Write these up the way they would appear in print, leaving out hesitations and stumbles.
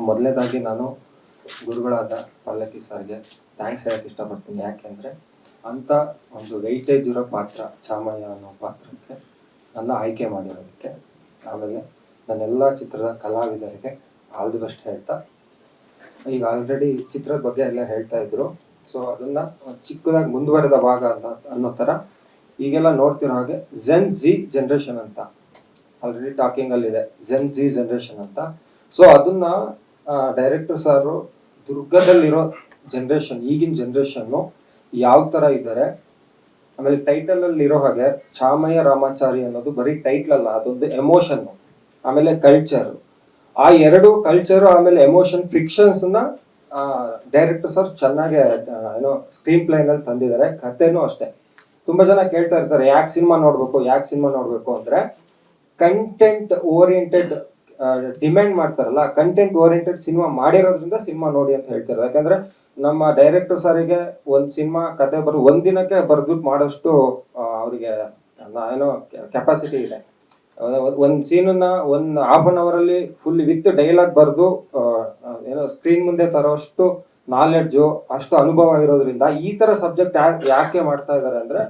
ಮೊದಲನೇದಾಗಿ ನಾನು ಗುರುಗಳಾದ ಪಲ್ಲಕ್ಕಿ ಸರ್ಗೆ ಥ್ಯಾಂಕ್ಸ್ ಹೇಳಕ್ಕೆ ಇಷ್ಟಪಡ್ತೀನಿ. ಯಾಕೆಂದರೆ ಅಂಥ ಒಂದು ವೆಯ್ಟೇಜ್ ಇರೋ ಪಾತ್ರ ಚಾಮಯ್ಯ ಅನ್ನೋ ಪಾತ್ರಕ್ಕೆ ನನ್ನ ಆಯ್ಕೆ ಮಾಡಿರೋದಕ್ಕೆ, ಆಮೇಲೆ ನನ್ನೆಲ್ಲ ಚಿತ್ರದ ಕಲಾವಿದರಿಗೆ ಆಲ್ ದಿ ಬೆಸ್ಟ್ ಹೇಳ್ತಾ, ಈಗ ಆಲ್ರೆಡಿ ಚಿತ್ರದ ಬಗ್ಗೆ ಎಲ್ಲ ಹೇಳ್ತಾ ಇದ್ರು. ಸೊ ಅದನ್ನು ಚಿಕ್ಕದಾಗಿ ಮುಂದುವರೆದ ಭಾಗ ಅಂತ ಅನ್ನೋ ಥರ ಈಗೆಲ್ಲ ನೋಡ್ತಿರೋ ಹಾಗೆ ಜೆನ್ ಝಿ ಜನ್ರೇಷನ್ ಅಂತ ಆಲ್ರೆಡಿ ಟಾಕಿಂಗಲ್ಲಿದೆ, ಜೆನ್ ಝಿ ಜನ್ರೇಷನ್ ಅಂತ. ಸೊ ಅದನ್ನ ಡೈರೆಕ್ಟರ್ ಸಾರು ದುರ್ಗದಲ್ಲಿರೋ ಜನ್ರೇಷನ್, ಈಗಿನ ಜನ್ರೇಷನ್ನು ಯಾವ ಥರ ಇದ್ದಾರೆ, ಆಮೇಲೆ ಟೈಟಲಲ್ಲಿ ಇರೋ ಹಾಗೆ ಚಾಮಯ್ಯ ರಾಮಾಚಾರಿ ಅನ್ನೋದು ಬರೀ ಟೈಟ್ಲ್ ಅಲ್ಲ, ಅದೊಂದು ಎಮೋಷನ್ನು, ಆಮೇಲೆ ಕಲ್ಚರು, ಆ ಎರಡು ಕಲ್ಚರು ಆಮೇಲೆ ಎಮೋಷನ್ ಫ್ರಿಕ್ಷನ್ಸ್ನ ಡೈರೆಕ್ಟರ್ ಸರ್ ಚೆನ್ನಾಗಿ ಏನೋ ಸ್ಕ್ರೀನ್ ಪ್ಲೇನಲ್ಲಿ ತಂದಿದ್ದಾರೆ. ಕಥೆನೂ ಅಷ್ಟೇ. ತುಂಬ ಜನ ಕೇಳ್ತಾ ಇರ್ತಾರೆ ಯಾಕೆ ಸಿನಿಮಾ ನೋಡಬೇಕು ಅಂದರೆ, ಕಂಟೆಂಟ್ ಓರಿಯೆಂಟೆಡ್ ಡಿಮ್ಯಾಂಡ್ ಮಾಡ್ತಾರಲ್ಲ, ಕಂಟೆಂಟ್ ಓರಿಯೆಂಟೆಡ್ ಸಿನಿಮಾ ಮಾಡಿರೋದ್ರಿಂದ ಸಿನಿಮಾ ನೋಡಿ ಅಂತ ಹೇಳ್ತಾರೆ. ಯಾಕಂದ್ರೆ ನಮ್ಮ ಡೈರೆಕ್ಟರ್ ಸರಿಗೆ ಒಂದು ಸಿನಿಮಾ ಕತೆ ಒಂದಿನಕ್ಕೆ ಬರೆದ್ಬಿಟ್ಟು ಮಾಡೋಷ್ಟು ಅವರಿಗೆ ಏನೋ ಕೆಪಾಸಿಟಿ ಇದೆ. ಒಂದು ಸೀನನ್ನ ಒಂದು ಹಾಫ್ ಅನ್ ಅವರಲ್ಲಿ ಫುಲ್ ವಿತ್ ಡೈಲಾಗ್ ಬರೆದು ಏನೋ ಸ್ಕ್ರೀನ್ ಮುಂದೆ ತರೋಷ್ಟು ನಾಲೆಡ್ಜು, ಅಷ್ಟು ಅನುಭವ ಇರೋದ್ರಿಂದ ಈ ತರ ಸಬ್ಜೆಕ್ಟ್ ಯಾಕೆ ಮಾಡ್ತಾ ಇದ್ದಾರೆ ಅಂದ್ರೆ,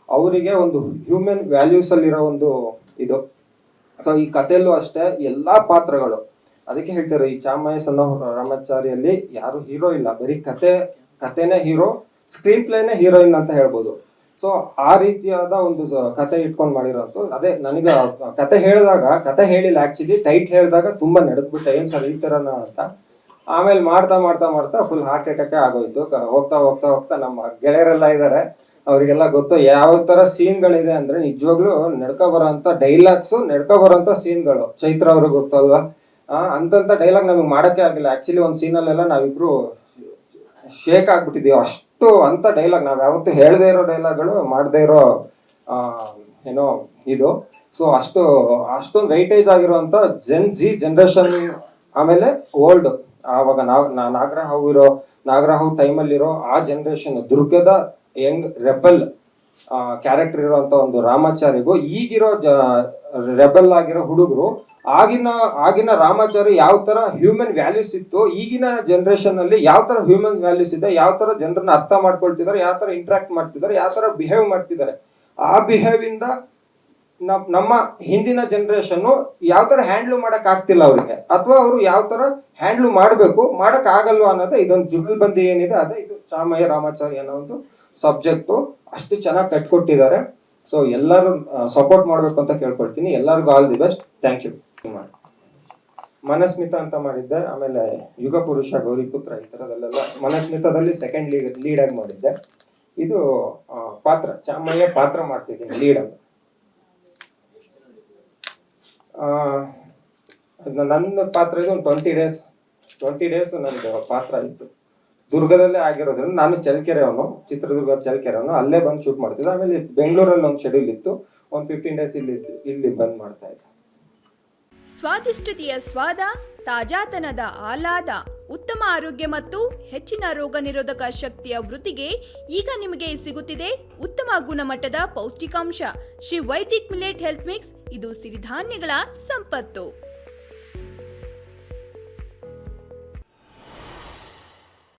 ಅವರಿಗೆ ಒಂದು ಹ್ಯೂಮನ್ ವ್ಯಾಲ್ಯೂಸ್ ಅಲ್ಲಿರೋ ಒಂದು ಇದು. ಸೊ ಈ ಕಥೆಯಲ್ಲೂ ಅಷ್ಟೇ ಎಲ್ಲಾ ಪಾತ್ರಗಳು, ಅದಕ್ಕೆ ಹೇಳ್ತಾರೆ ಈ ಚಾಮಯ್ಯ ಸಣ್ಣ ರಾಮಾಚಾರಿಯಲ್ಲಿ ಯಾರು ಹೀರೋ ಇಲ್ಲ, ಬರೀ ಕಥೆನೇ ಹೀರೋ, ಸ್ಕ್ರೀನ್ ಪ್ಲೇನೇ ಹೀರೋಯಿನ್ ಅಂತ ಹೇಳ್ಬೋದು. ಸೊ ಆ ರೀತಿಯಾದ ಒಂದು ಕತೆ ಇಟ್ಕೊಂಡು ಮಾಡಿರೋದು. ಅದೇ ನನಗೆ ಕತೆ ಹೇಳಿಲ್ಲ, ಆಕ್ಚುಲಿ ಟೈಟ್ ಹೇಳಿದಾಗ ತುಂಬಾ ನಡೆದ್ಬಿಟ್ಟೆ, ಏನ್ ಸರ್ ಈ ತರನ ಅಂತ. ಆಮೇಲೆ ಮಾಡ್ತಾ ಫುಲ್ ಹಾರ್ಟ್ ಅಟ್ಯಾಕ್ ಆಗೋಯ್ತು. ಹೋಗ್ತಾ ನಮ್ಮ ಗೆಳೆಯರೆಲ್ಲ ಇದ್ದಾರೆ, ಅವರಿಗೆಲ್ಲ ಗೊತ್ತು ಯಾವ ತರ ಸೀನ್ಗಳಿದೆ ಅಂದ್ರೆ, ನಿಜವಾಗ್ಲೂ ನಡ್ಕೊ ಬರೋಂಥ ಡೈಲಾಗ್ಸು, ನಡ್ಕೊ ಬರೋಂಥ ಸೀನ್ಗಳು. ಚೈತ್ರ ಅವ್ರಿಗೆ ಗೊತ್ತಲ್ವಾ, ಅಂತಂತ ಡೈಲಾಗ್ ನಮಗೆ ಮಾಡಕ್ಕೆ ಆಗಿಲ್ಲ. ಆಕ್ಚುಲಿ ಒಂದು ಸೀನಲ್ಲೆಲ್ಲ ನಾವಿಬ್ರು ಶೇಕ್ ಆಗ್ಬಿಟ್ಟಿದೀವಿ, ಅಷ್ಟು ಅಂತ ಡೈಲಾಗ್ ನಾವ್ ಯಾವತ್ತೂ ಹೇಳದೇ ಇರೋ ಡೈಲಾಗ್ಗಳು, ಮಾಡದೇ ಇರೋ ಏನೋ ಇದು. ಸೊ ಅಷ್ಟೊಂದು ವೈಟೇಜ್ ಆಗಿರುವಂತ ಜೆನ್ ಝಿ ಜನ್ರೇಷನ್, ಆಮೇಲೆ ಓಲ್ಡ್ ಆವಾಗ ನಾಗರಹಾವು ಟೈಮಲ್ಲಿರೋ ಆ ಜನ್ರೇಷನ್, ದುರ್ಗದ ಯಂಗ್ ರೆಬಲ್ ಕ್ಯಾರೆಕ್ಟರ್ ಇರುವಂತ ಒಂದು ರಾಮಾಚಾರಿಗೂ ಈಗಿರೋ ರೆಬಲ್ ಆಗಿರೋ ಹುಡುಗರು, ಆಗಿನ ರಾಮಾಚಾರಿ ಯಾವ ತರ ಹ್ಯೂಮನ್ ವ್ಯಾಲ್ಯೂಸ್ ಇತ್ತು, ಈಗಿನ ಜನರೇಷನ್ ಅಲ್ಲಿ ಯಾವ ತರ ಹ್ಯೂಮನ್ ವ್ಯಾಲ್ಯೂಸ್ ಇದೆ, ಯಾವ ತರ ಜನರನ್ನ ಅರ್ಥ ಮಾಡ್ಕೊಳ್ತಿದ್ದಾರೆ, ಯಾವ ತರ ಇಂಟ್ರಾಕ್ಟ್ ಮಾಡ್ತಿದ್ದಾರೆ, ಯಾವ ತರ ಬಿಹೇವ್ ಮಾಡ್ತಿದ್ದಾರೆ. ಆ ಬಿಹೇವ್ ಇಂದ ನಮ್ಮ ಹಿಂದಿನ ಜನರೇಷನ್ ಯಾವ ತರ ಹ್ಯಾಂಡ್ಲ್ ಮಾಡಕ್ ಆಗ್ತಿಲ್ಲ ಅವ್ರಿಗೆ, ಅಥವಾ ಅವರು ಯಾವ ತರ ಹ್ಯಾಂಡ್ಲ್ ಮಾಡಕ್ ಆಗಲ್ವಾ ಅನ್ನೋದೇ ಇದೊಂದು ಜುಗಲ್ಬಂದಿ ಏನಿದೆ, ಅದೇ ಇದು ಚಾಮಯ್ಯ ರಾಮಾಚಾರಿ ಅನ್ನೋ ಒಂದು ಸಬ್ಜೆಕ್ಟು. ಅಷ್ಟು ಚೆನ್ನಾಗಿ ಕಟ್ಕೊಟ್ಟಿದ್ದಾರೆ. ಸೊ ಎಲ್ಲರೂ ಸಪೋರ್ಟ್ ಮಾಡ್ಬೇಕು ಅಂತ ಕೇಳ್ಕೊಳ್ತೀನಿ. ಎಲ್ಲರಿಗೂ all the best. Thank you. Manasmita ಅಂತ ಮಾಡಿದ್ದೆ, ಆಮೇಲೆ ಯುಗ ಪುರುಷ, ಗೌರಿಪುತ್ರ, ಈ ತರದಲ್ಲೆಲ್ಲ. ಮನಸ್ಮಿತದಲ್ಲಿ ಸೆಕೆಂಡ್ ಲೀಡ್ ಆಗಿ ಮಾಡಿದ್ದೆ. ಇದು ಪಾತ್ರ ಚಾಮಯ್ಯ ಪಾತ್ರ ಮಾಡ್ತಿದ್ದೀನಿ ಲೀಡ್ ಆಗಿ. ನನ್ನ ಪಾತ್ರ ಇದು ಒಂದು 20 ಡೇಸ್ ನಂದು ಪಾತ್ರ ಇತ್ತು. ದುರ್ಗದಲ್ಲೇ ಆಗಿರೋದ್ರಿಂದ ನಾನು ಚಿತ್ರದುರ್ಗ ಚಳ್ಳಕೆರೆಯವನು, ಅಲ್ಲೇ ಬಂದು ಶೂಟ್ ಮಾಡ್ತಿದ್ದೆ. ಆಮೇಲೆ ಬೆಂಗಳೂರಲ್ಲಿ ಒಂದು ಶೆಡ್ಯೂಲ್ ಇತ್ತು, ಒಂದು 15 ಡೇಸ್ ಇಲ್ಲಿ ಬಂದ್ ಮಾಡ್ತಾ ಇದ್ದೆ. ಸ್ವಾದಿಷ್ಟತೆಯ ಸ್ವಾದ, ತಾಜಾತನದ ಆಹ್ಲಾದ, ಉತ್ತಮ ಆರೋಗ್ಯ ಮತ್ತು ಹೆಚ್ಚಿನ ರೋಗ ನಿರೋಧಕ ಶಕ್ತಿಯ ವೃದ್ಧಿಗೆ ಈಗ ನಿಮಗೆ ಸಿಗುತ್ತಿದೆ ಉತ್ತಮ ಗುಣಮಟ್ಟದ ಪೌಷ್ಟಿಕಾಂಶ Shri Vaidik millet health mix. ಇದು ಸಿರಿಧಾನ್ಯಗಳ ಸಂಪತ್ತು.